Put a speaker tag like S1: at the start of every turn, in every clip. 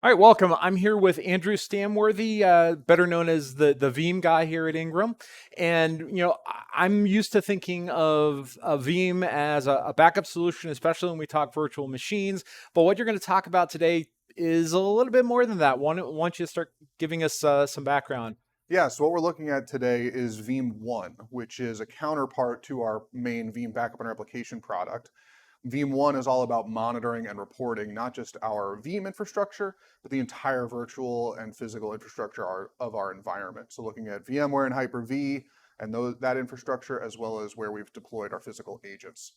S1: All right, welcome. I'm here with Andrew Stammworthy, better known as the Veeam guy here at Ingram. And I'm used to thinking of Veeam as a backup solution, especially when we talk virtual machines. But what you're going to talk about today is a little bit more than that. Why don't you start giving us some background?
S2: Yeah, so what we're looking at today is Veeam ONE, which is a counterpart to our main Veeam backup and replication product. Veeam ONE is all about monitoring and reporting not just our Veeam infrastructure, but the entire virtual and physical infrastructure of our environment. So looking at VMware and Hyper-V and that infrastructure, as well as where we've deployed our physical agents.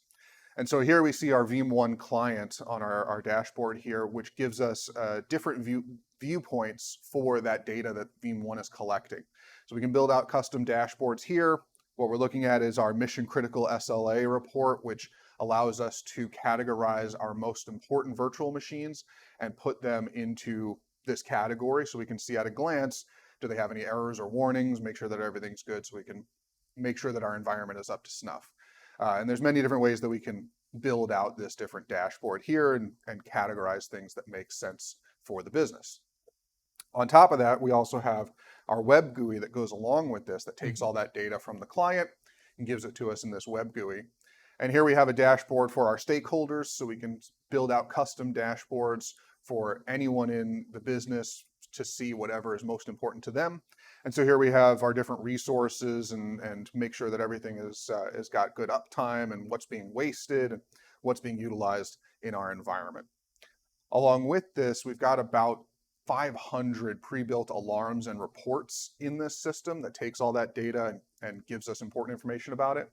S2: And so here we see our Veeam ONE client on our dashboard here, which gives us different viewpoints for that data that Veeam ONE is collecting. So we can build out custom dashboards here. What we're looking at is our mission critical SLA report, which allows us to categorize our most important virtual machines and put them into this category so we can see at a glance, do they have any errors or warnings, make sure that everything's good so we can make sure that our environment is up to snuff. And there's many different ways that we can build out this different dashboard here and categorize things that make sense for the business. On top of that, we also have our web GUI that goes along with this that takes all that data from the client and gives it to us in this web GUI. And here we have a dashboard for our stakeholders, so we can build out custom dashboards for anyone in the business to see whatever is most important to them. And so here we have our different resources and make sure that everything is got good uptime and what's being wasted and what's being utilized in our environment. Along with this, we've got about 500 pre-built alarms and reports in this system that takes all that data and gives us important information about it.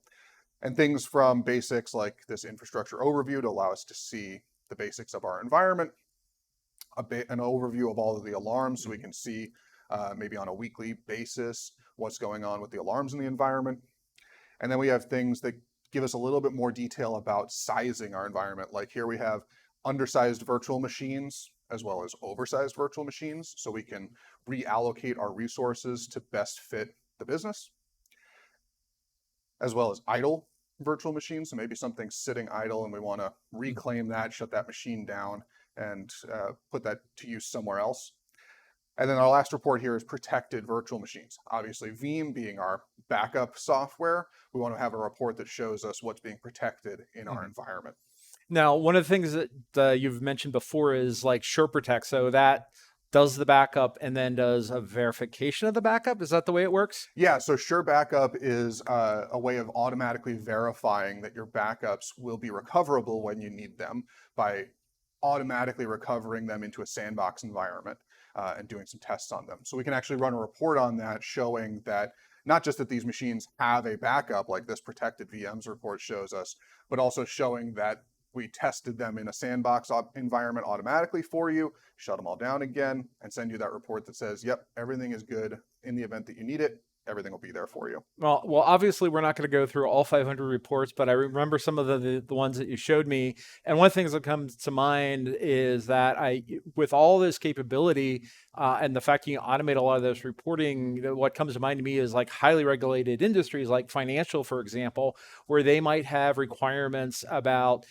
S2: And things from basics like this infrastructure overview to allow us to see the basics of our environment, an overview of all of the alarms so we can see maybe on a weekly basis what's going on with the alarms in the environment. And then we have things that give us a little bit more detail about sizing our environment. Like here we have undersized virtual machines as well as oversized virtual machines, so we can reallocate our resources to best fit the business, as well as idle virtual machines. So maybe something's sitting idle and we want to reclaim that, shut that machine down, and put that to use somewhere else. And then our last report here is protected virtual machines. Obviously, Veeam being our backup software, we want to have a report that shows us what's being protected in our environment.
S1: Now, one of the things that you've mentioned before is like SureProtect. So that does the backup and then does a verification of the backup. Is that the way it works?
S2: Yeah, so Sure Backup is a way of automatically verifying that your backups will be recoverable when you need them by automatically recovering them into a sandbox environment and doing some tests on them. So we can actually run a report on that showing that not just that these machines have a backup like this protected VMs report shows us, but also showing that we tested them in a sandbox environment automatically for you, shut them all down again, and send you that report that says, yep, everything is good. In the event that you need it, everything will be there for you.
S1: Well, obviously we're not going to go through all 500 reports, but I remember some of the ones that you showed me. And one of the things that comes to mind is that with all this capability and the fact you can automate a lot of this reporting, what comes to mind to me is like highly regulated industries like financial, for example, where they might have requirements about,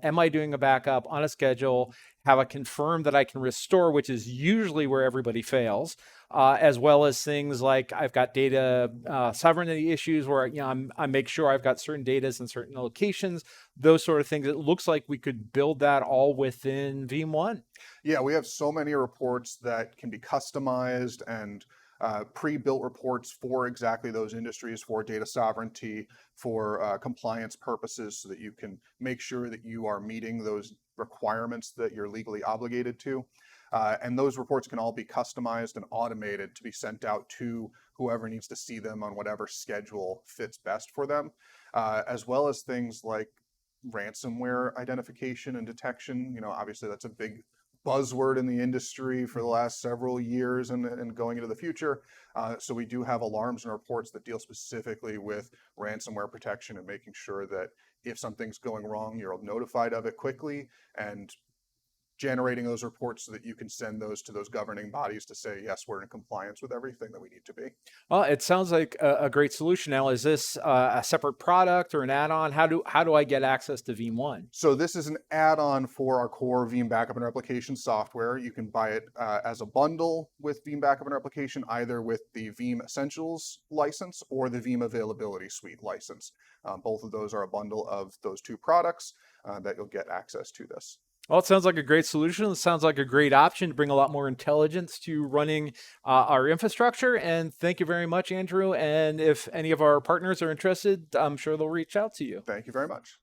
S1: am I doing a backup on a schedule? Have I confirmed that I can restore, which is usually where everybody fails, as well as things like I've got data sovereignty issues where I make sure I've got certain data in certain locations, those sort of things. It looks like we could build that all within Veeam ONE.
S2: Yeah, we have so many reports that can be customized and pre-built reports for exactly those industries, for data sovereignty, for compliance purposes, so that you can make sure that you are meeting those requirements that you're legally obligated to. And those reports can all be customized and automated to be sent out to whoever needs to see them on whatever schedule fits best for them, as well as things like ransomware identification and detection. Obviously that's a big buzzword in the industry for the last several years and going into the future. So we do have alarms and reports that deal specifically with ransomware protection and making sure that if something's going wrong, you're notified of it quickly and generating those reports so that you can send those to those governing bodies to say, yes, we're in compliance with everything that we need to be.
S1: Well, it sounds like a great solution. Now, is this a separate product or an add-on? How do I get access to Veeam One?
S2: So this is an add-on for our core Veeam Backup and Replication software. You can buy it as a bundle with Veeam Backup and Replication, either with the Veeam Essentials license or the Veeam Availability Suite license. Both of those are a bundle of those two products that you'll get access to this.
S1: Well, it sounds like a great solution. It sounds like a great option to bring a lot more intelligence to running our infrastructure. And thank you very much, Andrew. And if any of our partners are interested, I'm sure they'll reach out to you.
S2: Thank you very much.